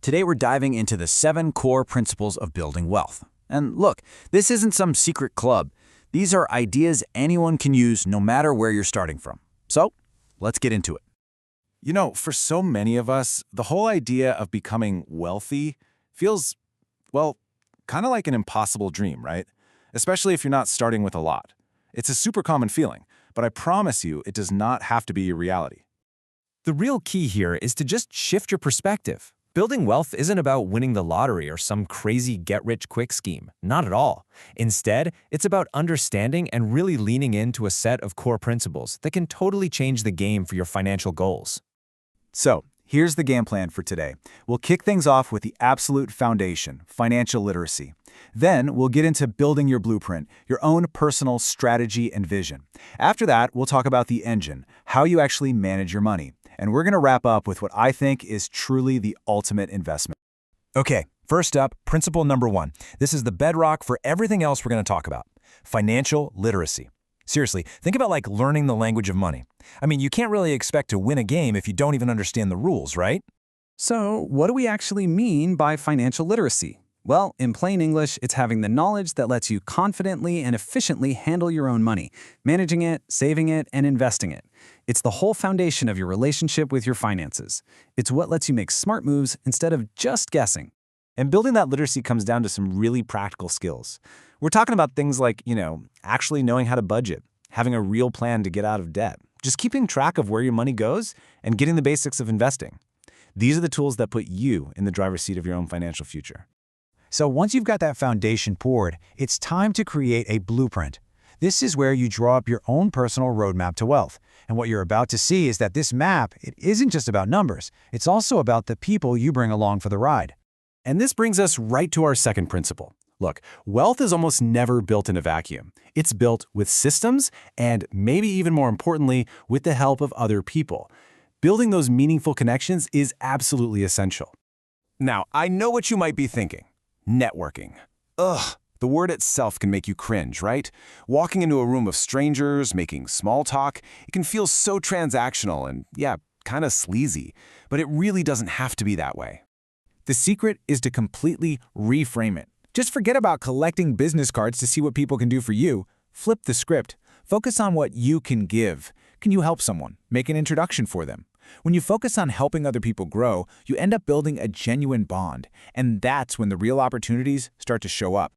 Today we're diving into the 7 core principles of building wealth. And look, this isn't some secret club. These are ideas anyone can use no matter where you're starting from. So, let's get into it. You know, for so many of us, the whole idea of becoming wealthy feels, well, kind of like an impossible dream, right? Especially if you're not starting with a lot. It's a super common feeling, but I promise you it does not have to be your reality. The real key here is to just shift your perspective. Building wealth isn't about winning the lottery or some crazy get-rich-quick scheme. Not at all. Instead, it's about understanding and really leaning into a set of core principles that can totally change the game for your financial goals. So, here's the game plan for today. We'll kick things off with the absolute foundation, financial literacy. Then, we'll get into building your blueprint, your own personal strategy and vision. After that, we'll talk about the engine, how you actually manage your money. And we're going to wrap up with what I think is truly the ultimate investment. Okay, first up, principle number 1. This is the bedrock for everything else we're going to talk about. Financial literacy. Seriously, think about like learning the language of money. I mean, you can't really expect to win a game if you don't even understand the rules, right? So, what do we actually mean by financial literacy? Well, in plain English, it's having the knowledge that lets you confidently and efficiently handle your own money, managing it, saving it, and investing it. It's the whole foundation of your relationship with your finances. It's what lets you make smart moves instead of just guessing. And building that literacy comes down to some really practical skills. We're talking about things like, actually knowing how to budget, having a real plan to get out of debt, just keeping track of where your money goes, and getting the basics of investing. These are the tools that put you in the driver's seat of your own financial future. So once you've got that foundation poured, it's time to create a blueprint. This is where you draw up your own personal roadmap to wealth. And what you're about to see is that this map, it isn't just about numbers. It's also about the people you bring along for the ride. And this brings us right to our second principle. Look, wealth is almost never built in a vacuum. It's built with systems and, maybe even more importantly, with the help of other people. Building those meaningful connections is absolutely essential. Now, I know what you might be thinking. Networking. Ugh, the word itself can make you cringe, right? Walking into a room of strangers, making small talk, it can feel so transactional and, kind of sleazy. But it really doesn't have to be that way. The secret is to completely reframe it. Just forget about collecting business cards to see what people can do for you. Flip the script. Focus on what you can give. Can you help someone? Make an introduction for them. When you focus on helping other people grow, you end up building a genuine bond, and that's when the real opportunities start to show up.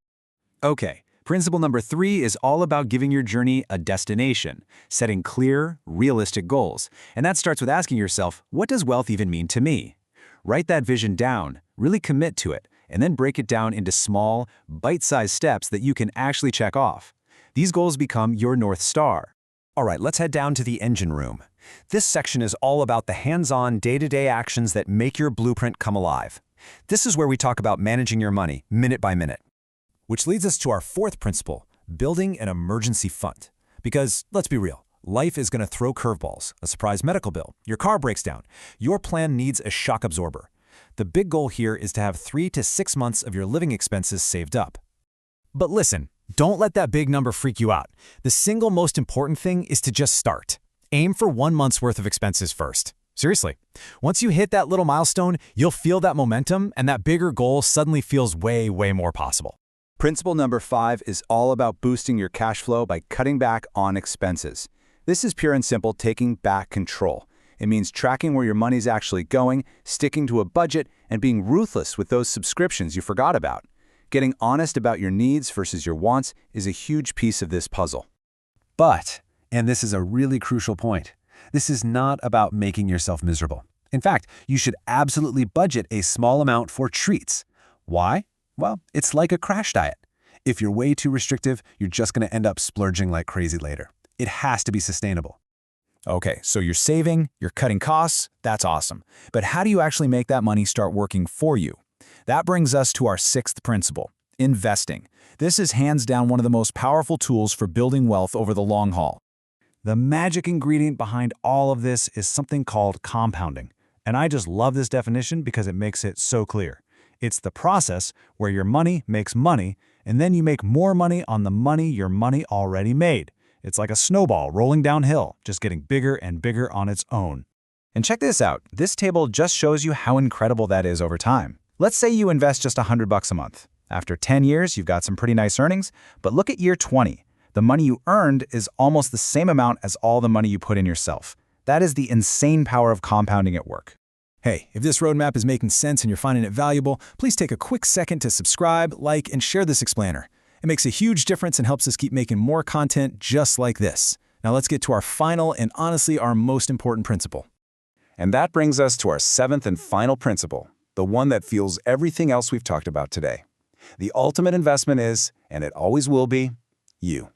Okay, principle number 3 is all about giving your journey a destination, setting clear, realistic goals. And that starts with asking yourself, what does wealth even mean to me? Write that vision down, really commit to it, and then break it down into small, bite-sized steps that you can actually check off. These goals become your North Star. All right, let's head down to the engine room. This section is all about the hands-on, day-to-day actions that make your blueprint come alive. This is where we talk about managing your money, minute by minute. Which leads us to our 4th principle, building an emergency fund. Because, let's be real, life is going to throw curveballs, a surprise medical bill, your car breaks down. Your plan needs a shock absorber. The big goal here is to have 3 to 6 months of your living expenses saved up. But listen, don't let that big number freak you out. The single most important thing is to just start. Aim for 1 month's worth of expenses first. Seriously. Once you hit that little milestone, you'll feel that momentum, and that bigger goal suddenly feels way, way more possible. Principle number 5 is all about boosting your cash flow by cutting back on expenses. This is pure and simple taking back control. It means tracking where your money's actually going, sticking to a budget, and being ruthless with those subscriptions you forgot about. Getting honest about your needs versus your wants is a huge piece of this puzzle. But, and this is a really crucial point, this is not about making yourself miserable. In fact, you should absolutely budget a small amount for treats. Why? Well, it's like a crash diet. If you're way too restrictive, you're just going to end up splurging like crazy later. It has to be sustainable. Okay, so you're saving, you're cutting costs, that's awesome. But how do you actually make that money start working for you? That brings us to our 6th principle, investing. This is hands down one of the most powerful tools for building wealth over the long haul. The magic ingredient behind all of this is something called compounding. And I just love this definition because it makes it so clear. It's the process where your money makes money, and then you make more money on the money your money already made. It's like a snowball rolling downhill, just getting bigger and bigger on its own. And check this out. This table just shows you how incredible that is over time. Let's say you invest just $100 a month. After 10 years, you've got some pretty nice earnings, but look at year 20. The money you earned is almost the same amount as all the money you put in yourself. That is the insane power of compounding at work. Hey, if this roadmap is making sense and you're finding it valuable, please take a quick second to subscribe, like, and share this explainer. It makes a huge difference and helps us keep making more content just like this. Now let's get to our final and honestly our most important principle. And that brings us to our seventh and final principle, the one that fuels everything else we've talked about today. The ultimate investment is, and it always will be, you.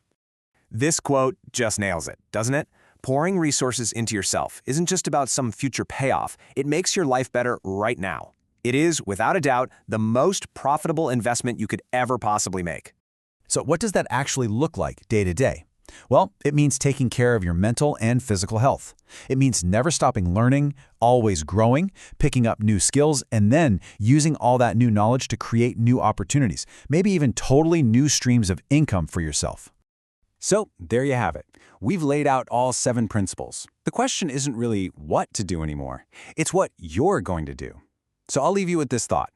This quote just nails it, doesn't it? Pouring resources into yourself isn't just about some future payoff. It makes your life better right now. It is, without a doubt, the most profitable investment you could ever possibly make. So what does that actually look like day to day? Well, it means taking care of your mental and physical health. It means never stopping learning, always growing, picking up new skills, and then using all that new knowledge to create new opportunities, maybe even totally new streams of income for yourself. So there you have it. We've laid out all 7 principles. The question isn't really what to do anymore. It's what you're going to do. So I'll leave you with this thought.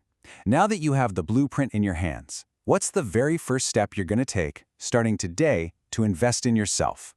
Now that you have the blueprint in your hands, what's the very first step you're going to take, starting today, to invest in yourself?